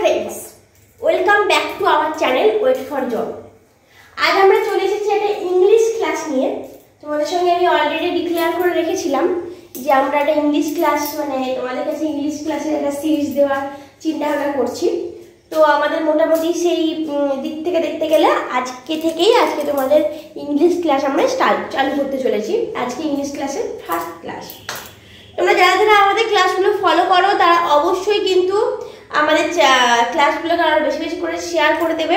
friends, welcome back to our channel Wait for Job. आज আমরা চলে এসেছি একটা ইংলিশ ক্লাস নিয়ে। তোমাদের সঙ্গে আমি অলরেডি ডিক্লেয়ার করে রেখেছিলাম যে আমরা একটা ইংলিশ ক্লাস মানে তোমাদের কাছে ইংলিশ ক্লাসের একটা সিরিজ দেওয়ার চিন্তা ভাবনা করছি। তো আমাদের মোটামুটি সেই দিক থেকে দেখতে গেলে আজকে তোমাদের ইংলিশ ক্লাস আমরা চালু করতে চলেছি। আজকে ইংলিশ ক্লাসের ফার্স্ট ক্লাস। তোমরা যারা আমাদের ক্লাসগুলো ফলো করো তারা অবশ্যই কিন্তু আমাদের ক্লাসগুলোকে আরো বেশি বেশি করে শেয়ার করে দেবে,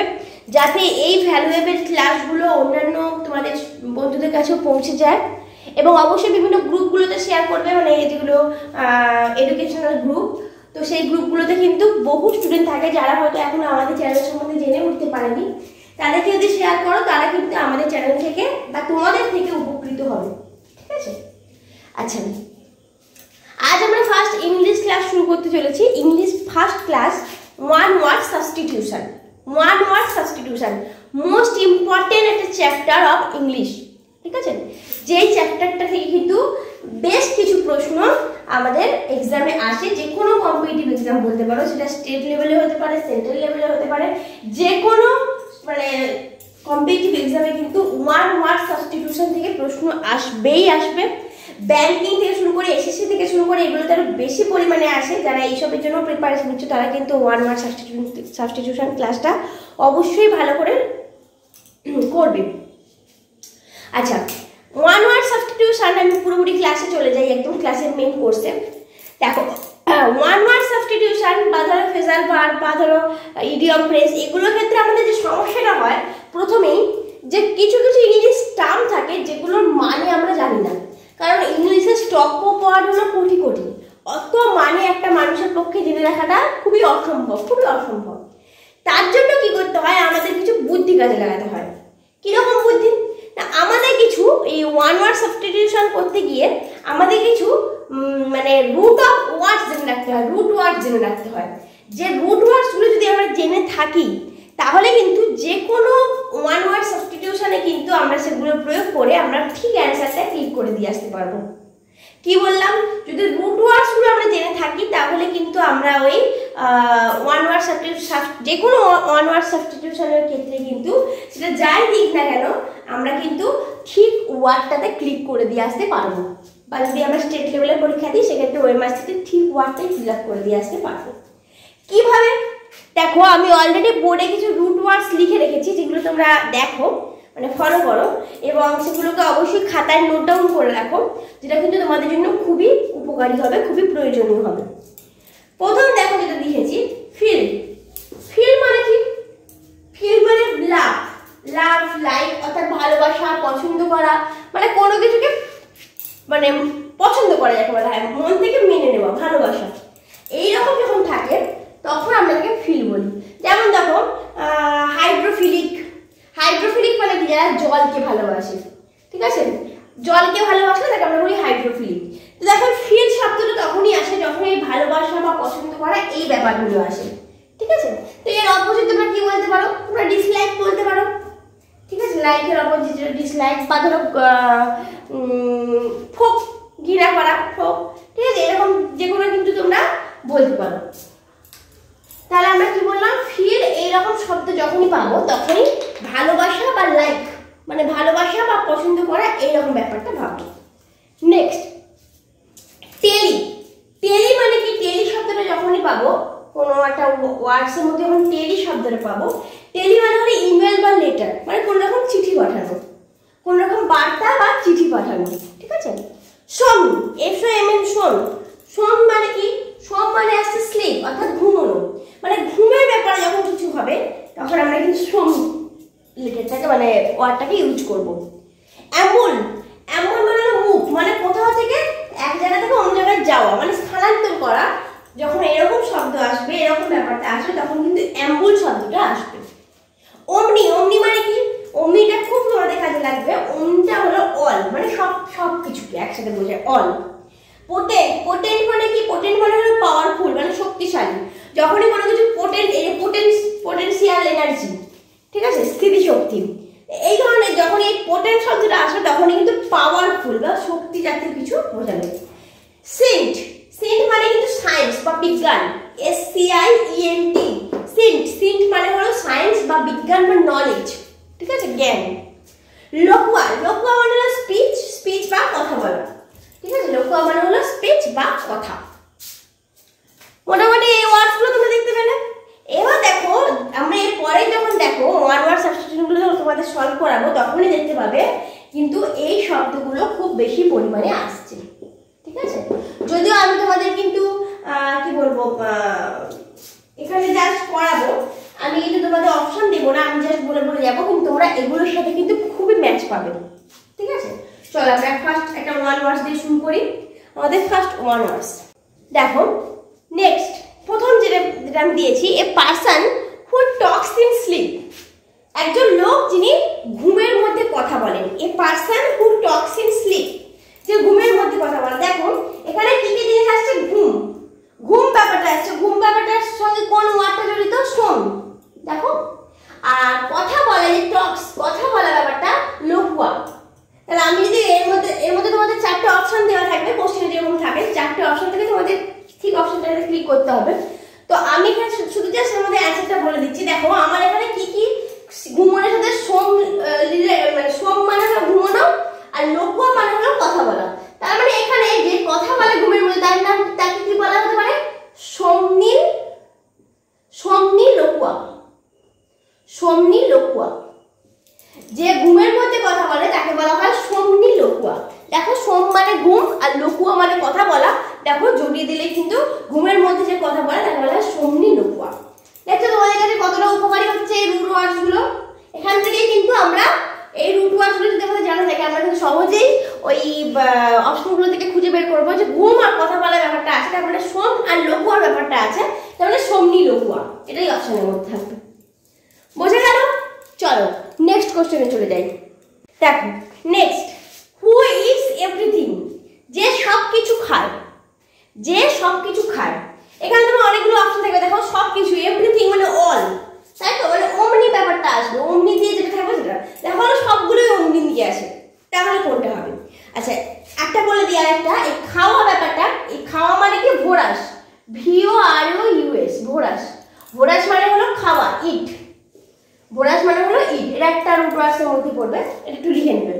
যাতে এই ভ্যালুয়েবল ক্লাসগুলো অন্যান্য তোমাদের বন্ধুদের কাছেও পৌঁছে যায়। এবং অবশ্যই বিভিন্ন গ্রুপগুলোতে শেয়ার করবে, মানে যেগুলো এডুকেশনাল গ্রুপ। তো সেই গ্রুপগুলোতে কিন্তু বহু স্টুডেন্ট থাকে যারা হয়তো এখন আমাদের চ্যানেল সম্বন্ধে জেনে উঠতে পারেনি। তাদেরকে যদি শেয়ার করো তারা কিন্তু আমাদের চ্যানেল থেকে বা তোমাদের থেকে উপকৃত হবে। ঠিক আছে? আচ্ছা, আজ আমরা ফার্স্ট ইংলিশ ক্লাস শুরু করতে চলেছি। English first class, one word substitution. One word substitution most important একটা চ্যাপ্টার অফ ইংলিশ। ঠিক আছে? যেই চ্যাপ্টারটা থেকে কিন্তু বেশ কিছু প্রশ্ন আমাদের এক্সামে আসে, যে কোনো কম্পিটিটিভ এক্সাম বলতে পারো, সেটা স্টেট লেভেলে হতে পারে, সেন্ট্রাল লেভেলে হতে পারে, যে কোনো মানে কম্পিটিটিভ এক্সামে কিন্তু ওয়ান ওয়ার্ড সাবস্টিটিউশন থেকে প্রশ্ন আসবে। ব্যাংকিং থেকে শুরু করে এসএসসি থেকে শুরু করে এগুলোতে আরো বেশি পরিমাণে আসে। যারা এইসবের জন্য প্রিপারেশন নিচ্ছে তারা কিন্তু ওয়ান ওয়ার্ড সাবস্টিটিউশন ক্লাসটা অবশ্যই ভালো করে করবে। আচ্ছা, ওয়ান ওয়ার্ড সাবস্টিটিউশন আমি পুরোপুরি ক্লাসে চলে যাই, একদম ক্লাসের মেইন কোর্সে। দেখো, ওয়ান ওয়ার্ড সাবস্টিটিউশন বা ধরো ফ্রেজাল ভার্ব বা ধরো ইডিয়ম ফ্রেজ, এগুলোর ক্ষেত্রে আমাদের যে সমস্যাটা হয় প্রথমেই, যে কিছু কিছু ইংলিশ টার্ম থাকে যেগুলোর মানে আমরা জানি না। কারণ ইংলিশের স্টক ওয়ার্ড হলো কোটি কোটি, অত মানে একটা মানুষের পক্ষে জেনে রাখাটা খুবই অসম্ভব। তার জন্য কি করতে হয়, আমাদের কিছু বুদ্ধি কাজে লাগাতে হয়। কিরকম বুদ্ধি? না, আমাদের কিছু এই ওয়ান ওয়ার্ড সাবস্টিটিউশন করতে গিয়ে আমাদের কিছু মানে রুট অফ ওয়ার্ডস জেনে রাখতে হয়, যে রুট ওয়ার্ডসগুলো যদি আমরা জেনে থাকি তাহলে কিন্তু যে কোনো ওয়ান ওয়ার্ড সাবস্টিটিউশনে কিন্তু আমরা সেগুলো প্রয়োগ করে আমরা ঠিক অ্যান্সারটা ক্লিক করে দিয়ে আসতে পারবো। কি বললাম? যদি রুট ওয়ার্ডসগুলো আমরা জেনে থাকি তাহলে কিন্তু আমরা ওই ওয়ান ওয়ার্ড যে কোনো ওয়ান ওয়ার্ড সাবস্টিটিউশনের ক্ষেত্রে কিন্তু সেটা যাই দিক না কেন আমরা কিন্তু ঠিক ওয়ার্ডটাতে ক্লিক করে দিয়ে আসতে পারবো। বা যদি আমরা স্টেট লেভেলের পরীক্ষা দিই সেক্ষেত্রে ওএমআরসিতে ঠিক ওয়ার্ডটাই ফিল আপ করে দিয়ে আসতে পারবো। কিভাবে? দেখো, আমি অলরেডি বোর্ডে কিছু রুট ওয়ার্ডস লিখে রেখেছি, যেগুলো তোমরা দেখো মানে ফলো করো এবং সেগুলোকে অবশ্যই খাতায় নোট ডাউন করে রাখো, যেটা কিন্তু তোমাদের জন্য খুবই উপকারী হবে, খুবই প্রয়োজনীয় হবে। প্রথম দেখো যেটা লিখেছি, ফিল। ফিল মানে কি? ফিল মানে লাভ, লাইক, অর্থাৎ ভালোবাসা, পছন্দ করা, মানে কোনো কিছুকে মানে পছন্দ করা যাকে বলা হয়, মন থেকে মেনে নেওয়া, ভালোবাসা। এইরকম যখন থাকে তখন আমরা এটাকে ফিল বলি। যেমন দেখো, হাইড্রোফিলিক মানে কি? যারা জলকে ভালোবাসে। ঠিক আছে? জলকে ভালোবাসলে তাকে আমরা বলি হাইড্রোফিলিক। তো দেখো, ফিল শব্দটা তখনই আসে যখন এই ভালোবাসা বা পছন্দ করা এই ব্যাপারগুলো আসে। ঠিক আছে? তো এর অপোজিট তোমরা কি বলতে পারো? তোমরা ডিসলাইক বলতে পারো। ঠিক আছে? লাইকের অপোজিট ডিসলাইক, বা ধরো ফোক, ঘৃণা করা, ফোক। ঠিক আছে? এরকম যে কোনো কিন্তু তোমরা বলতে পারো। তাহলে আমরা কি বললাম? ফিল এইরকম শব্দ যখনই পাবো তখনই ভালোবাসা বা লাইক মানে ভালোবাসা বা পছন্দ করা এইরকম ব্যাপারটা ভাবো। নেক্সট, টেলি মানে কি? টেলি শব্দটা যখনই পাবো কোনো একটা ওয়ার্ডসের মধ্যে যখন টেলি শব্দটা পাবো, টেলি মানে হলো ইমেল বা লেটার, মানে কোনো রকম চিঠি পাঠানো, কোনো রকম বার্তা বা চিঠি পাঠানো। ঠিক আছে? শোন, SOMN, শোন মানে কি? শোন মানে আসছে স্লিপ, অর্থাৎ ঘুমানো, মানে ঘুমের ব্যাপারে যখন কিছু হবে তখন আমরা কিন্তু শোন লেটারটাকে মানে ওয়ার্ডটাকে ইউজ করবো। অ্যাম্বুল মানে মুভ, মানে কোথাও থেকে এক জায়গা থেকে অন্য জায়গায় যাওয়া, মানে স্থানান্তর করা। যখন এরকম শব্দ আসবে, এরকম ব্যাপারটা আসবে তখন কিন্তু অ্যাম্বুল শব্দটা আসবে। অমনি মানে কি? অমনিটা খুব তোমাদের কাজে লাগবে। অমনিটা হলো অল, মানে সব কিছুকে একসাথে বোঝায়, অল। পোটেন্ট মানে কি? পোটেন্ট মানে হলো পাওয়ারফুল, মানে শক্তিশালী। যখনই কোনো কিছু পোটেনশিয়াল এনার্জি, ঠিক আছে, স্থিতিশক্তি, এই ধরনের যখন এই পোটেন্ট শব্দটা আসে তখনই কিন্তু পাওয়ারফুল বা শক্তি জাতীয় কিছু বোঝাবে। সেন্ট মানে কিন্তু সায়েন্স বা বিজ্ঞান, SCIENT বিজ্ঞান বা নলেজ, ঠিক আছে, জ্ঞান। লোকুয়া, লোকুয়া মানে হলো স্পিচ, স্পিচ বা কথা বলা, ঠিক আছে, লোকুয়া মানে হলো স্পিচ বা কথা। মোটামুটি এই ওয়ার্ডসগুলো তোমরা দেখতে পেলে। এবার দেখো আমরা এর পরে যখন দেখো ওয়ান ওয়ার্ড সাবস্টিটিউশনগুলো যখন তোমাদের সলভ করাবো তখনই দেখতে পাবে কিন্তু এই শব্দগুলো খুব বেশি পরিমাণে আসছে, ঠিক আছে। যদিও আমি তোমাদের কিন্তু কি বলবো এখানে জাস্ট করাবো, আমি কিন্তু তোমাদের অপশন দেবো না, আমি জাস্ট বলে বলে যাবো, কিন্তু তোমরা এগুলোর সাথে কিন্তু খুবই ম্যাচ পাবে, ঠিক আছে। চলো আমরা ফার্স্ট একটা ওয়ান ওয়ার্ডস দিয়ে শুরু করি। আমাদের ফার্স্ট ওয়ান ওয়ার্ডস দেখো। নেক্সট প্রথম যেটা আমি দিয়েছি, a person who talks in sleep, একজন লোক যিনি ঘুমের মধ্যে কথা বলেন। A person who talks in sleep, যে ঘুমের মধ্যে কথা বলে। দেখো এখানে কি কি জিনিস আসছে, ঘুম, ঘুম ব্যাপারটা আসছে, ঘুম ব্যাপারটার সঙ্গে কোন ওয়ার্ডটা জড়িত, শোন, দেখো। আর কথা বলে যে টক্স, কথা বলা ব্যাপারটা লোকুয়া। তাহলে আমি যদি এর মধ্যে তোমাদের চারটে অপশন দেওয়া থাকবে, কোশ্চেনে যেরকম থাকে চারটে অপশন থেকে তোমাদের ঠিক অপশনটাতে ক্লিক করতে হবে। তো আমি এখানে শুধু জাস্ট এর মধ্যে অ্যান্সারটা বলে দিচ্ছি। দেখো আমার এখানে কি কি ঘুমানোর সাথে সোম, মানে সোম মানে হলো ঘুমানো আর লোকুয়া মানে হলো কথা বলা। তার মানে এখানে যে কথা বলে ঘুমের মধ্যে তার নাম, তাকে কি বলা হতে পারে, সোমনী, সোমনী লোকুয়া, সোমনী লোকুয়া। যে ঘুমের মধ্যে কথা বলে তাকে বলা হয় সোমনী লোকুয়া। দেখো সোম মানে ঘুম আর লোকুয়া মানে কথা বলা, দেখো জড়িয়ে দিলে কিন্তু ঘুমের মধ্যে যে কথা বলে তাকে বলা হয় সোমনী লোকুয়া। দেখছো তোমাদের কাছে কতটা উপকারী হচ্ছে এই রুট ওয়ার্ডস গুলো। এখান থেকে কিন্তু আমরা এই রুট ওয়ার্ডস গুলো যদি আমাদের জানা থাকে আমরা কিন্তু সহজেই ওই অপশনগুলো থেকে খুঁজে বের করবো যে ঘুম আর কথা বলার ব্যাপারটা আছে, তার মানে সোম আর লোকুয়ার ব্যাপারটা আছে, তার মানে সোমনী লোকুয়া, এটাই অপশনের মধ্যে থাকবে। বোঝা গেল? চলো নেক্সট কোশ্চেনে চলে যাই। দেখো নেক্সট, হু ইটস এভরিথিং, যে সব কিছু খায়, যে সব কিছু খায়। এখানে তোমার অনেকগুলো অপশন থাকবে, দেখো সব কিছু, এভরিথিং মানে অল, তাই তো, মানে অমনি ব্যাপারটা আসবে, অমনি দিয়ে যেটা থাকবে সেটা। দেখো সবগুলোই অমনি দিয়ে আসে, তাহলে কোনটা হবে? আচ্ছা একটা বলে দিই, আর একটা এই খাওয়া ব্যাপারটা, এই খাওয়া মানে কি, ভোরাস, VOROUS, ভোরাস। ভোরাস মানে হলো খাওয়া, ইট, ভোরাস মানে হলো ইট। এটা একটা রুট ওয়ার্ডসের মধ্যে পড়বে, এটা একটু লিখে নেবে।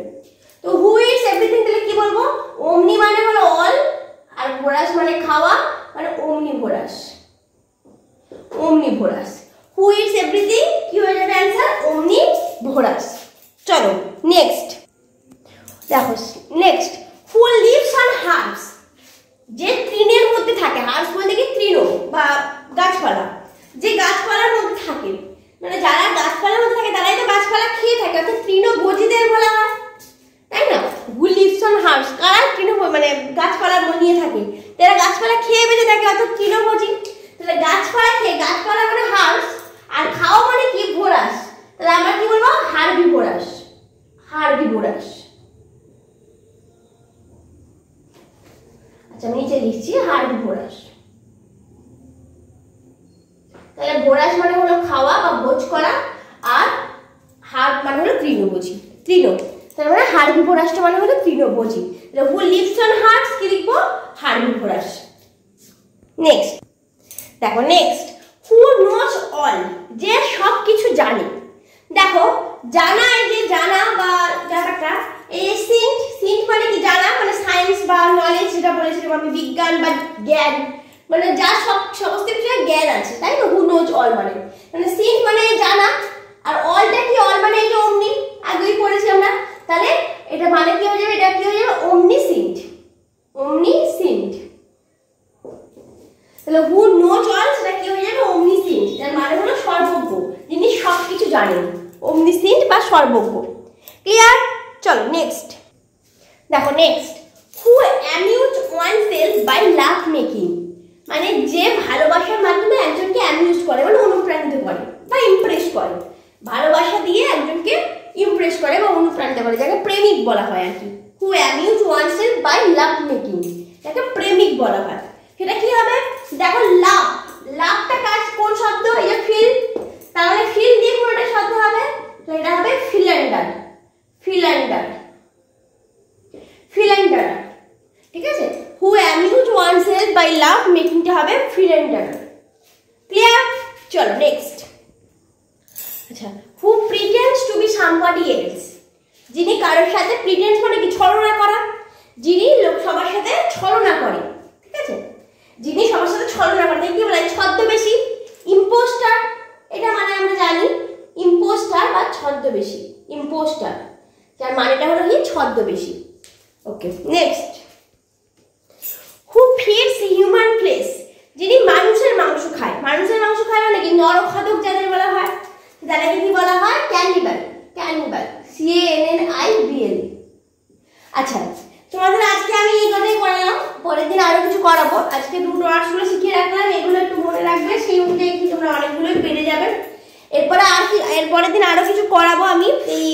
তো হু ইটস এভরিথিং তাহলে কি বলবো, অমনি মানে হলো অল, আর ভোরাস মানে খাওয়া, মানে omnivorous, omnivorous. Who it's everything কি হয়ে যাবে অ্যান্সার, অমনিভোরাস। চলো নেক্সট দেখো, next who leaves on herbs, যে তৃণের মধ্যে থাকে, হার্বস বলতে কি তৃণ বা গাছপালা, যে গাছপালার মধ্যে থাকে, মানে যারা গাছপালার মধ্যে থাকে তারাই তো গাছপালা খেয়ে থাকে, অর্থাৎ তৃণভোজীদের বলা হয়, তাই না। হু লিভস অন হার্বস, কারা তৃণ মানে গাছপালা নিয়ে থাকে, তারা গাছপালা খেয়ে বেঁচে থাকে, অর্থাৎ তৃণভোজী। তাহলে গাছপালা খেয়ে, গাছপালা মানে হার্বস আর খাওয়া মানে কি, ভোরাস, তাহলে আমরা কি বলবো, হার্বিভোরাস, হার্বিভোরাস। আচ্ছা আমি নিচে লিখছি হার্বিভোরাস। তাহলে ভোরাস মানে হলো খাওয়া বা ভোজ করা, আর হার্ব মানে হলো তৃণভোজী, তৃণ, তার মানে হার্বিভোরাস মানে হলো তৃণভোজী। তাহলে হু লিভস অন হার্বস কি লিখবো, হার্বিভোরাস। নেক্সট দেখো, নেক্সট হু নোজ অল, যে সব কিছু জানে। দেখো জানা, এই যে জানা বা ব্যাপারটা, এই সিন্ট, সিন্ট মানে কি জানা, মানে সায়েন্স বা নলেজ, যেটা বলেছিলাম আমি, বিজ্ঞান বা জ্ঞান, মানে যা সমস্ত বিষয়ে জ্ঞান আছে, তাই না। হু নোজ অল মানে সিন্ট মানে জানা, আর অলটা কি, অল মানে এই যে অমনি, আগেই পড়েছি আমরা, তাহলে এটা মানে কি হয়ে যাবে, এটা কি হয়ে যাবে, অমনিসিন্ট, অমনিসিন্ট। তাহলে হু নোজ অল সেটা কি হয়ে যাবে, অমনিসিন্ট, তার মানে হলো সর্বজ্ঞ, যিনি সবকিছু জানেন, অমনিসিন্ট বা সর্বজ্ঞ। ক্লিয়ার? চলো নেক্সট দেখো, next who amuse oneself by love making, মানে যে ভালোবাসার মাধ্যমে একজনকে অ্যামিউজ করে, মানে অনুপ্রাণিত করে বা ইমপ্রেস করে, ভালোবাসা দিয়ে একজনকে ইমপ্রেস করে বা অনুপ্রাণিত করে, যাকে প্রেমিক বলা হয় আর কি। Who amuse oneself by love making, যাকে প্রেমিক বলা হয়। সেটা কি হবে, দেখো লাভ, লাভটা কাজ কোন শব্দ, এই যে ফিল, তাহলে ফিল দিয়ে কোনটা শব্দ হবে, তো এটা হবে ফিল্যান্ডার, ফিল্যান্ডার, ফিল্যান্ডার, ঠিক আছে। Who amuse oneself by love মেকিংটা হবে ফিল্যান্ডার। ক্লিয়ার? চলো নেক্সট। আচ্ছা আচ্ছা, who pretends to be somebody else, যিনি কারোর সাথে, প্রিটেন্ডস মানে কি, ছলনা করা, যিনি সবার সাথে ছলনা করে, ঠিক আছে, যিনি সবার সাথে ছলনা করে, কি বলে ছদ্মবেশী, ইম্পোস্টার, এটা মানে আমরা জানি ইম্পোস্টার বা ছদ্মবেশী, ইম্পোস্টার যার মানেটা হলো কি ছদ্মবেশী। ওকে, নেক্সট, হু ফিডস হিউম্যান ফ্লেশ, যিনি মানুষের মাংস খায়, মানুষের মাংস খায় মানে কি নরখাদক যাদের বলা হয়, তাদেরকে কি বলা হয়, ক্যানিবাল, ক্যানিবাল, CANNIBAL। আচ্ছা, তোমাদের আজকে আমি এই কথাই করালাম, পরের দিন আরো কিছু করাবো। আজকে রুট ওয়ার্ডস গুলো শিখিয়ে রাখলাম, এগুলো একটু মনে রাখবে, সেই অনুযায়ী কি তোমরা অনেকগুলোই পেরে যাবে। এরপরে আর কি, এরপরের দিন আরো কিছু করাবো আমি, এই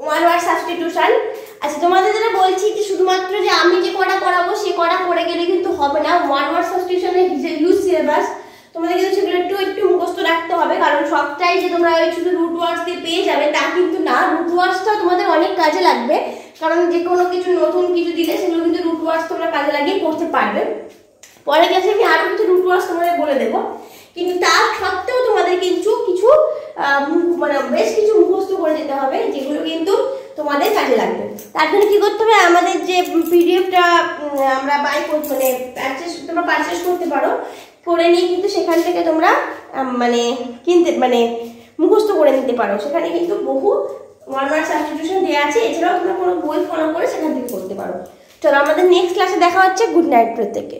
ওয়ান ওয়ার্ড সাবস্টিটিউশন। আচ্ছা, তোমাদের যেটা বলছি যে শুধুমাত্র যে আমি যে কটা করাবো সে কটা করে গেলে কিন্তু হবে না। ওয়ান ওয়ার্ড সাবস্টিটিউশনের হিউজ সিলেবাস, তোমাদের কিন্তু সেগুলো একটু মুখস্থ রাখতে হবে, কারণ সবটাই যে তোমরা ওই শুধু রুট ওয়ার্ডস দিয়ে পেয়ে যাবে তা কিন্তু না। রুট ওয়ার্ডসটাও তোমাদের অনেক কাজে লাগবে, কারণ যে কোনো কিছু নতুন কিছু দিলে সেগুলো কিন্তু রুট ওয়ার্ডস তোমরা কাজে লাগিয়ে করতে পারবে। পরে ক্লাসে আমি আরো কিছু রুট ওয়ার্ডস তোমাদের বলে দেবো, কিন্তু তার সত্ত্বেও তোমাদের কিন্তু কিছু মানে বেশ কিছু মুখস্থ করে যেতে হবে, যেগুলো কিন্তু তোমাদের কাজে লাগবে। তার জন্য কি করতে হবে, আমাদের যে পিডিএফটা আমরা বাই করতে, মানে তোমরা পারচেস করতে পারো, করে নিয়ে কিন্তু সেখান থেকে তোমরা মানে কিনতে, মানে মুখস্থ করে নিতে পারো। সেখানে কিন্তু বহু ওয়ান ওয়ার্ড সাবস্টিটিউশন দেওয়া আছে, এছাড়াও তোমরা কোনো বই ফলো করে সেখান থেকে করতে পারো। চলো, আমাদের নেক্সট ক্লাসে দেখা হচ্ছে। গুড নাইট প্রত্যেককে।